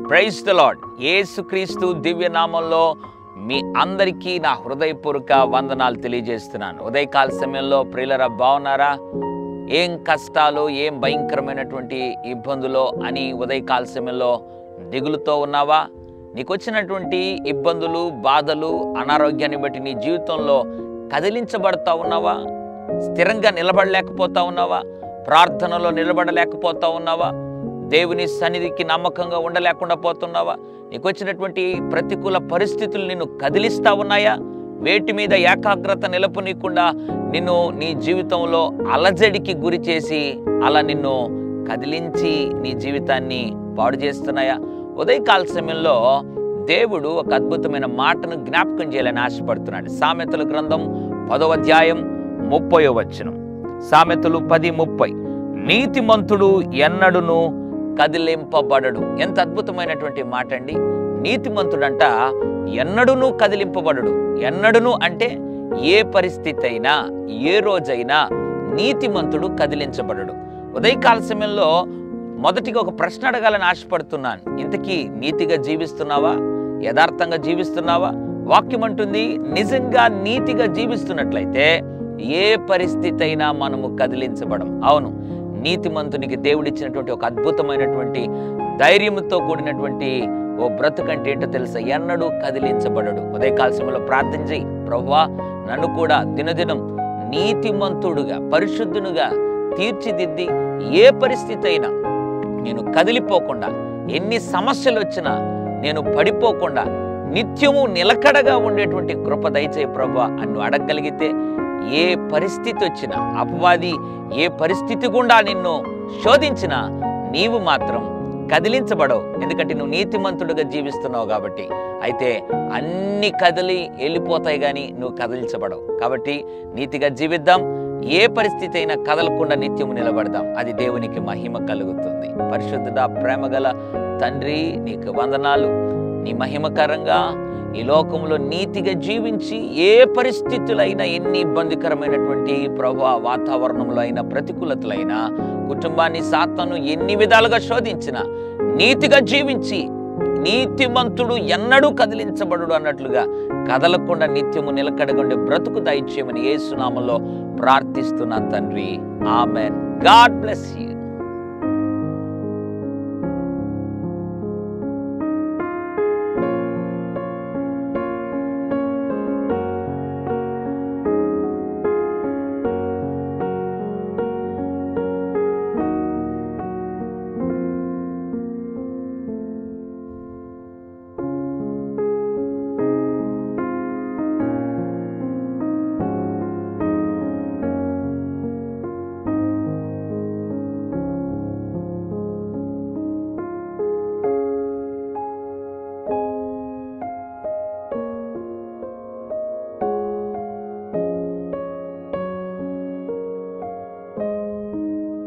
Praise the lord. యేసుక్రీస్తు దివ్య నామంలో మీ అందరికీ నా హృదయపూర్వక వందనాలు తెలియజేస్తున్నాను. ఉదయకాల సమయంలో ప్రియులరా, బాగున్నారా? ఏం కష్టాలు, ఏం భయంకరమైనటువంటి ఇబ్బందులు అని ఉదయకాల సమయంలో దిగులుతో ఉన్నావా? నీకు వచ్చినటువంటి ఇబ్బందులు, బాధలు, అనారోగ్యాన్ని బట్టి నీ జీవితంలో కదిలించబడతా ఉన్నావా? స్థిరంగా నిలబడలేకపోతా ఉన్నావా? ప్రార్థనలో నిలబడలేకపోతా ఉన్నావా? దేవుని సన్నిధికి నమ్మకంగా ఉండలేకుండా పోతున్నావా? నీకు వచ్చినటువంటి ప్రతికూల పరిస్థితులు నిన్ను కదిలిస్తా ఉన్నాయా? వేటి మీద ఏకాగ్రత నిలపనీయకుండా నిన్ను నీ జీవితంలో అలజడికి గురి చేసి అలా నిన్ను కదిలించి నీ జీవితాన్ని పాడు చేస్తున్నాయా? ఉదయకాల సమయంలో దేవుడు ఒక అద్భుతమైన మాటను జ్ఞాపకం చేయాలని ఆశపడుతున్నాడు. సామెతల గ్రంథం 10వ అధ్యాయం 30వ వచనం. సామెతలు 10:30. నీతిమంతుడు ఎన్నడును కదిలింపబడడు. ఎంత అద్భుతమైనటువంటి మాట అండి. నీతిమంతుడంట ఎన్నడును కదిలింపబడడు. ఎన్నడును అంటే ఏ పరిస్థితి అయినా, ఏ రోజైనా నీతిమంతుడు కదిలించబడడు. ఉదయకాల సమయంలో మొదటిగా ఒక ప్రశ్న అడగాలని ఆశపడుతున్నాను. ఇంతకీ నీతిగా జీవిస్తున్నావా? యథార్థంగా జీవిస్తున్నావా? వాక్యం అంటుంది, నిజంగా నీతిగా జీవిస్తున్నట్లయితే ఏ పరిస్థితి అయినా మనము కదిలించబడం. అవును, నీతిమంతునికి దేవుడిచ్చినటువంటి ఒక అద్భుతమైనటువంటి ధైర్యంతో కూడినటువంటి ఓ బ్రతుకంటే ఏంటో తెలుసా? ఎన్నడూ కదిలించబడడు. ఉదయకాల సమయంలో ప్రార్థన చేయి, ప్రభువా నన్ను కూడా దినదినం నీతిమంతుడుగా, పరిశుద్ధునిగా తీర్చిదిద్ది ఏ పరిస్థితి అయినా నేను కదిలిపోకుండా, ఎన్ని సమస్యలు వచ్చినా నేను పడిపోకుండా నిత్యము నిలకడగా ఉండేటువంటి కృప దయచేయి ప్రభువా అని అడగగలిగితే ఏ పరిస్థితి వచ్చినా, అపవాది ఏ పరిస్థితి గుండా నిన్ను శోధించినా నీవు మాత్రం కదిలించబడవు. ఎందుకంటే నువ్వు నీతిమంతుడిగా జీవిస్తున్నావు కాబట్టి. అయితే అన్ని కదిలి వెళ్ళిపోతాయి కానీ నువ్వు కదిలించబడవు. కాబట్టి నీతిగా జీవిద్దాం. ఏ పరిస్థితి అయినా కదలకుండా నిత్యము నిలబడదాం. అది దేవునికి మహిమ కలుగుతుంది. పరిశుద్ధుడా, ప్రేమగల తండ్రి, నీకు వందనాలు. నీ మహిమకరంగా ఈ లోకంలో నీతిగా జీవించి ఏ పరిస్థితులైనా, ఎన్ని ఇబ్బందికరమైనటువంటి వాతావరణంలో అయినా, ప్రతికూలతలైనా, కుటుంబాన్ని సాతాను ఎన్ని విధాలుగా శోధించినా నీతిగా జీవించి నీతిమంతుడు ఎన్నడూ కదిలించబడు అన్నట్లుగా కదలకుండా నిత్యము నిలకడగా ఉండే బ్రతుకు దయచేయమని యేసు నామములో ప్రార్థిస్తున్నాను తండ్రి. ఆమెన్. God bless you.